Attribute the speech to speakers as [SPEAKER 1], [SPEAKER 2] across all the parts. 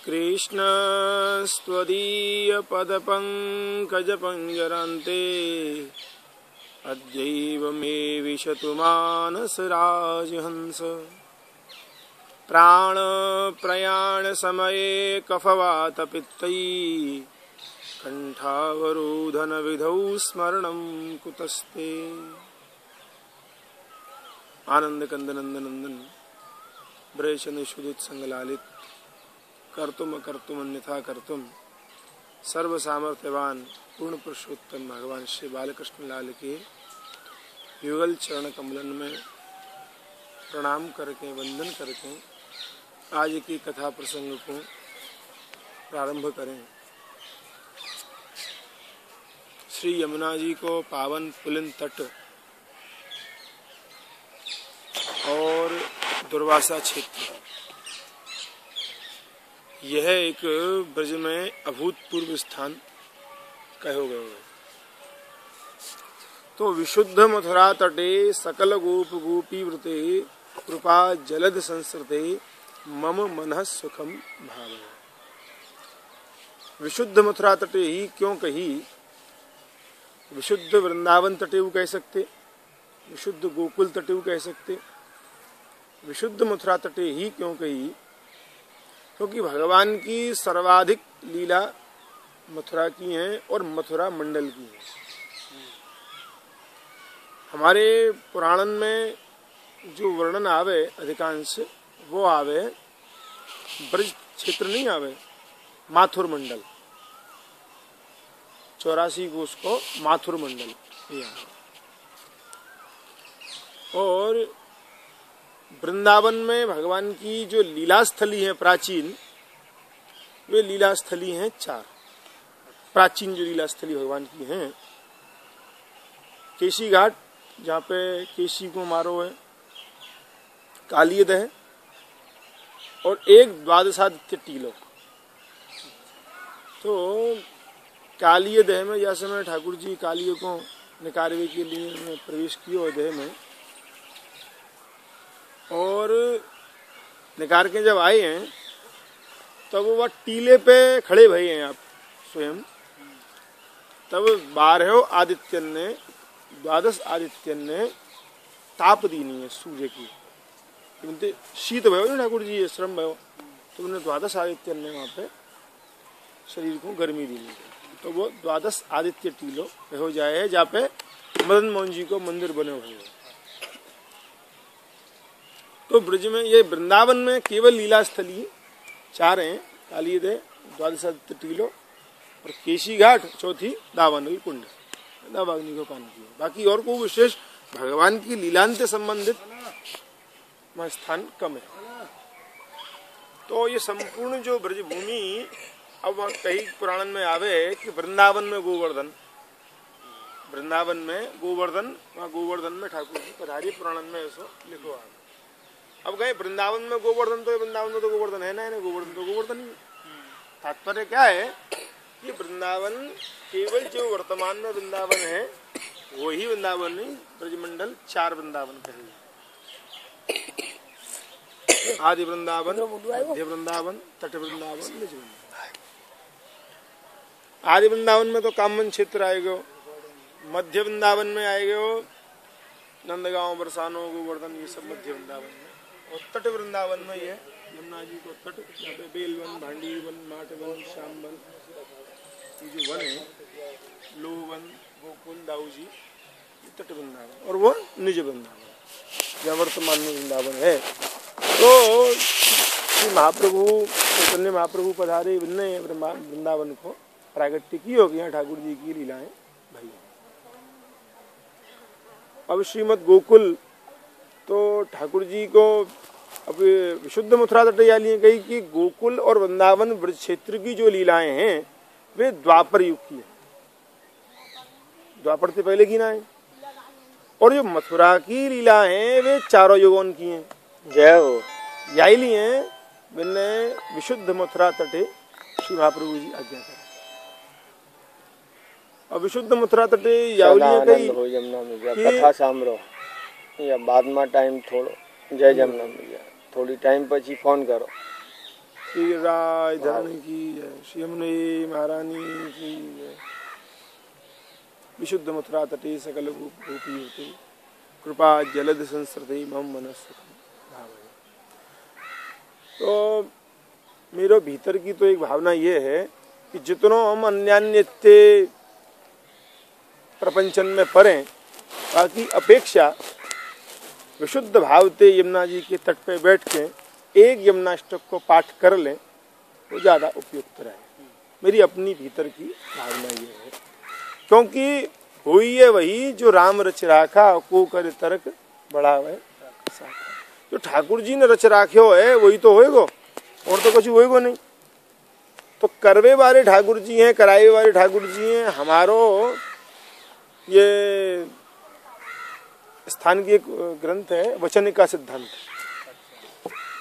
[SPEAKER 1] कृष्ण स्वदीयपदपङ्कजपञ्जरान्ते अद्यैव मे विशतु मानसराजहंस प्राणप्रयाणसमये कफवातपित्तैः कण्ठावरोधनविधौ स्मरणं कुतस्ते। आनंद कंदनंदनंदन ब्रजचंद्र सुदूत संगलालित कर्तुम कर्तुम अन्यथा कर्तुम सर्व सामर्थ्यवान पूर्ण पुरुषोत्तम भगवान श्री बालकृष्ण लाल के युगल चरण कमलन में प्रणाम करके वंदन करके आज की कथा प्रसंग को प्रारंभ करें। श्री यमुना जी को पावन पुलिन तट और दुर्वासा क्षेत्र यह एक ब्रज में अभूतपूर्व स्थान कहो गए हैं। तो विशुद्ध मथुरा तटे सकल गोप गोपी व्रते कृपा जलद संसृते मम मनः सुखम भाव। विशुद्ध मथुरा तटे ही क्यों कही, विशुद्ध वृंदावन तटेव कह सकते, विशुद्ध गोकुल तटेव कह सकते, विशुद्ध मथुरा तटे ही क्यों कही, क्योंकि भगवान की सर्वाधिक लीला मथुरा की है और मथुरा मंडल की है। हमारे पुराणन में जो वर्णन आवे अधिकांश वो आवे ब्रज क्षेत्र नहीं आवे, माथुर मंडल 84 कोष को माथुर मंडल ये आवे। और वृंदावन में भगवान की जो लीला स्थली है प्राचीन, वे लीला स्थली हैं 4 प्राचीन जो लीला स्थली भगवान की हैं। केशी घाट जहाँ पे केशी को मारो है, कालियद है और एक द्वादशादित्य टीलो। तो कालियद में या समय ठाकुर जी कालिय को निकारवे के लिए प्रवेश किया देह में और निकार के जब आए हैं तब वह टीले पे खड़े भये हैं आप स्वयं। तब 12 आदित्यन ने 12 आदित्यन ने ताप दीनी है सूर्य की, शीत भयो ना ठाकुर जी श्रम भयो, तो उन्हें 12 आदित्यन ने वहां पे शरीर को गर्मी दी। तो वो 12 आदित्य टीलो हो जाए है जहाँ पे मदन मोहन जी को मंदिर बने हुए हैं। तो ब्रज में ये वृंदावन में केवल लीला स्थली 4 हैं, कालियद है, 12 आदित्य टीलो और केशी घाट, चौथी दावानल कुंड, दावाग्नि को पान किया। बाकी और को विशेष भगवान की लीलांत संबंधित वहाँ स्थान कम है। तो ये संपूर्ण जो ब्रज भूमि, अब वहाँ कई पुराण में आवे कि वृंदावन में गोवर्धन, वृंदावन में गोवर्धन, वहाँ गोवर्धन में ठाकुर जी पधारी, पुराण में ऐसा लिखो आवे। अब गए वृंदावन में गोवर्धन, तो वृंदावन में तो गोवर्धन है ना, गोवर्धन तो गोवर्धन ही। तात्पर्य क्या है कि वृंदावन केवल जो वर्तमान में वृंदावन है वही वृंदावन नहीं, ब्रजमंडल 4 वृंदावन कहे, आदि वृंदावन, मध्य वृंदावन, तट वृंदावन, निज वृंदावन। आदि वृंदावन में तो कामन क्षेत्र आएगा, मध्य वृंदावन में आएगा नंदगांव, बरसानो, गोवर्धन, ये सब मध्य वृंदावन में। और तट वृंदावन में ये यमुना जी को तट, यहाँ पे बेलवन, भांडी वन, माट वन, श्याम वन, ये जो वन है, लोहवन, गोकुल, दाऊजी, ये तट वृंदावन। और वो निज वृंदावन जहाँ वर्तमान में वृंदावन है। तो महाप्रभु चैतन्य महाप्रभु पधारे वृंदावन को प्रागट्य की होगी, यहाँ ठाकुर जी की लीलाएं भई। अब श्रीमद गोकुल, तो ठाकुर जी को अब विशुद्ध मथुरा तटयाली कही कि गोकुल और वृंदावन ब्रज क्षेत्र की जो लीलाएं हैं वे द्वापर युग की है, द्वापर से पहले की ना है। और जो मथुरा की लीला है वे 4 युगों की हैं। जय हो। यही लिए मैंने विशुद्ध मथुरा तटे श्री महाप्रभु जी आज्ञा करें। अब विशुद्ध मथुरा तटे यावलियां कई
[SPEAKER 2] कथा सांभळो या बाद में टाइम थोड़ो जय जमुना मैया, थोड़ी टाइम पछी फोन करो
[SPEAKER 1] श्री राय धरण की जय, श्री यमुने महारानी की जय। विशुद्ध मथुरा तटे सकल गोपी होते, कृपा जलद संस्कृति मम मनस्सुख भावय। तो मेरे भीतर की तो एक भावना ये है कि जितनो हम अन्यान्यत्य प्रपंचन में पड़े, बाकी अपेक्षा विशुद्ध भावते यमुना जी के तट पे बैठ के एक यमुनाष्टक को पाठ कर लें वो ज्यादा उपयुक्त रहे। मेरी अपनी भीतर की भावना ये है, क्योंकि हुई है वही जो राम रच राखा को कर तर्क बढ़ावे साखा। जो ठाकुर जी ने रच राख्यो है वही तो होएगो, और तो कुछ होएगो नहीं। तो करवे वाले ठाकुर जी हैं, कराए वाले ठाकुर जी हैं। हमारो ये स्थान की एक ग्रंथ है वचनिका सिद्धांत।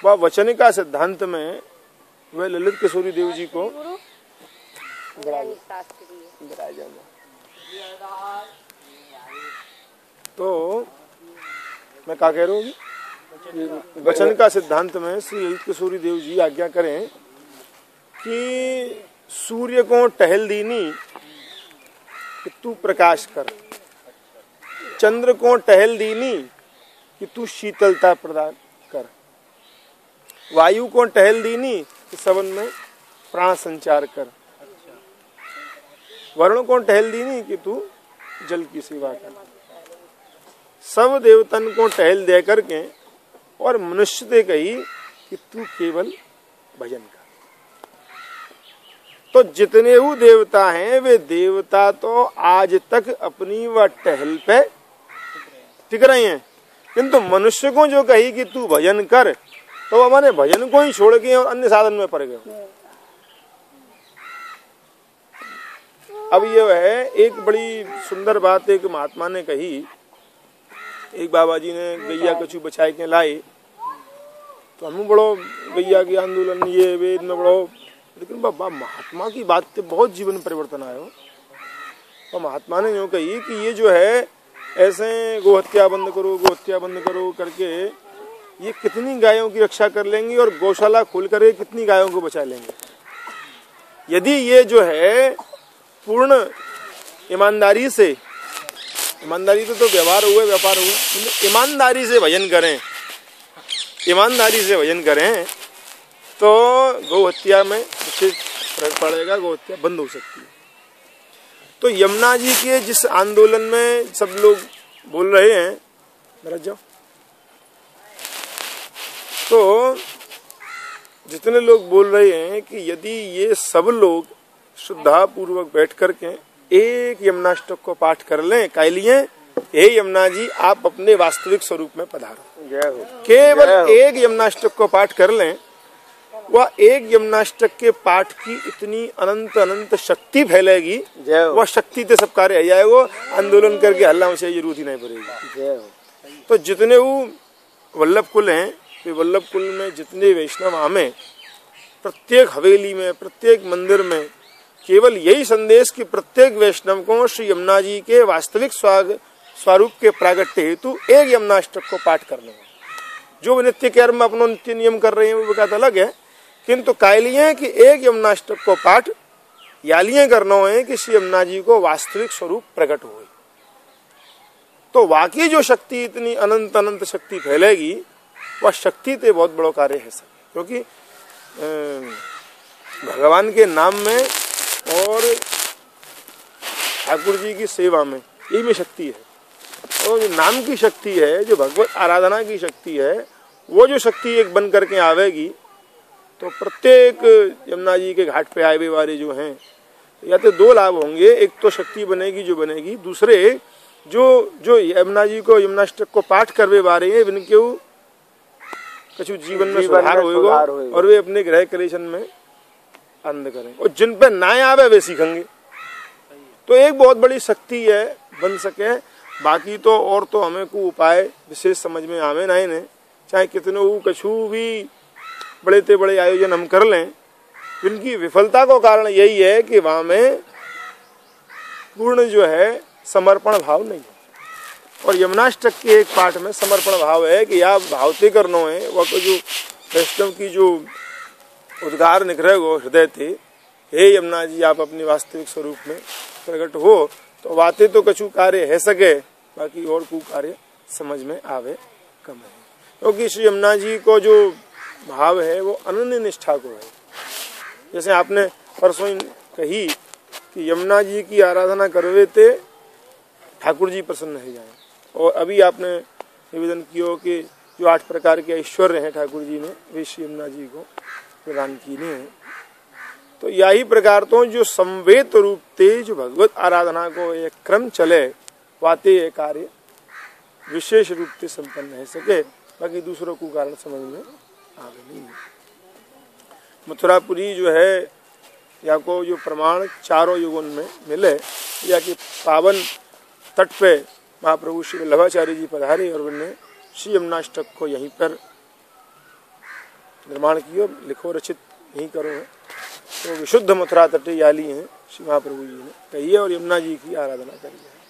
[SPEAKER 1] वह वचनिका सिद्धांत में वह ललित किशोरी देव जी को तो मैं क्या कह रहा हूँ, वचनिका सिद्धांत में श्री ललित किशोरी देव जी आज्ञा करें कि सूर्य को टहल दीनी कि तू प्रकाश कर, चंद्र को टहल दीनी कि तू शीतलता प्रदान कर, वायु को टहल दीनी कि सबन में प्राण संचार कर, वरुण को टहल दीनी कि तू जल की सेवा कर। सब देवतन को टहल दे करके और मनुष्य से कही कि तू केवल भजन कर। तो जितने वो देवता हैं वे देवता तो आज तक अपनी वह टहल पे टिक रहे हैं, किंतु मनुष्य को जो कही कि तू भजन कर तो हमारे भजन को ही छोड़ के और अन्य साधन में पड़ गए। अब ये है एक बड़ी सुंदर बात एक महात्मा ने कही। एक बाबा जी ने गैया कछु बचाए के लाए, तो हम बड़ो गैया के आंदोलन ये वेद में बड़ो, लेकिन बाबा महात्मा की बात से बहुत जीवन परिवर्तन आयो। और महात्मा ने यूँ कही कि ये जो है ऐसे गोहत्या बंद करो करके ये कितनी गायों की रक्षा कर लेंगी और गौशाला खोल कर कितनी गायों को बचा लेंगे। यदि ये जो है पूर्ण ईमानदारी से, ईमानदारी तो व्यवहार हुए व्यापार हुए, ईमानदारी से भजन करें, ईमानदारी से भजन करें तो गौहत्या में विशेष फर्क पड़ेगा, गौहत्या बंद हो सकती है। तो यमुना जी के जिस आंदोलन में सब लोग बोल रहे हैं, मेरा जाओ, तो जितने लोग बोल रहे हैं कि यदि ये सब लोग श्रद्धा पूर्वक बैठ करके एक यमुनाष्टक को पाठ कर लें, कह लिए हे यमुना जी आप अपने वास्तविक स्वरूप में पधारो, केवल एक यमुनाष्टक को पाठ कर लें, वह एक यमुनाष्टक के पाठ की इतनी अनंत अनंत शक्ति फैलेगी, वह शक्ति से सब कार्य है वो आंदोलन करके हल्ला से जरूरत ही नहीं पड़ेगी। तो जितने वो वल्लभ कुल हैं, वल्लभ कुल में जितने वैष्णव आमे, प्रत्येक हवेली में प्रत्येक मंदिर में केवल यही संदेश कि प्रत्येक वैष्णव को श्री यमुना जी के वास्तविक स्वरूप के प्रागट्य हेतु एक यमुनाष्टक को पाठ करना। जो नित्य कर्म में अपना नित्य नियम कर रहे हैं वो बात अलग है, किंतु कायलिए कि एक यमुनाष्टक को पाठ यालिए करना है कि श्री यमुना जी को वास्तविक स्वरूप प्रकट हो। तो वाकई जो शक्ति इतनी अनंत अनंत शक्ति फैलेगी, वह शक्ति तो बहुत बड़ा कार्य है सब, क्योंकि भगवान के नाम में और ठाकुर जी की सेवा में यही में शक्ति है। और जो नाम की शक्ति है, जो भगवत आराधना की शक्ति है, वो जो शक्ति एक बन करके आवेगी तो प्रत्येक यमुना जी के घाट पे आए हुए वाले जो हैं, या तो दो लाभ होंगे, एक तो शक्ति बनेगी जो बनेगी, दूसरे जो यमुना जी को यमुनाष्टक को पाठ करवे वाले हैं इनके कछु जीवन में सुधार होएगा और वे अपने ग्रह कलेशन में आनंद करें, और जिन पे ना आवे वे सीखेंगे। तो एक बहुत बड़ी शक्ति है बन सके। बाकी तो और तो हमें को उपाय विशेष समझ में आवे नहीं ने, चाहे कितने कछु भी बड़े ते बड़े आयोजन हम कर लें, इनकी विफलता का कारण यही है कि वहां में पूर्ण जो है समर्पण भाव नहीं है। और यमुनाष्टक के एक पाठ में समर्पण भाव है कि या भावते करना है, वह जो वैष्णव की जो उद्गार निग्रह गो हृदय थे, हे यमुना जी आप अपने वास्तविक स्वरूप में प्रकट हो तो बातें तो कछु कार्य है सके, बाकी और कु कार्य समझ में आवे कम है। क्योंकि श्री यमुना जी को जो भाव है वो अनन्य निष्ठा को है। जैसे आपने परसों ही कही कि यमुना जी की आराधना करवे ते ठाकुर जी प्रसन्न हो जाए, और अभी आपने निवेदन किया कि जो 8 प्रकार के ऐश्वर्य हैं ठाकुर जी ने वे श्री यमुना जी को प्रदान किए हैं। तो यही प्रकार तो जो संवेद रूप ते जो भगवत आराधना को एक क्रम चले वाते ये कार्य विशेष रूप से संपन्न है सके, बाकी दूसरों को कारण समझ में आगे नहीं है। मथुरापुरी जो है या को जो प्रमाण चारों युगों में मिले, या कि पावन तट पे महाप्रभु श्री वल्लभाचार्य जी पधारे और उन्होंने श्री यमुनाष्टक को यहीं पर निर्माण किया, लिखो रचित यहीं करो है। तो विशुद्ध मथुरा तटे याली हैं श्री महाप्रभु जी ने कही है और यमुना जी की आराधना करी है।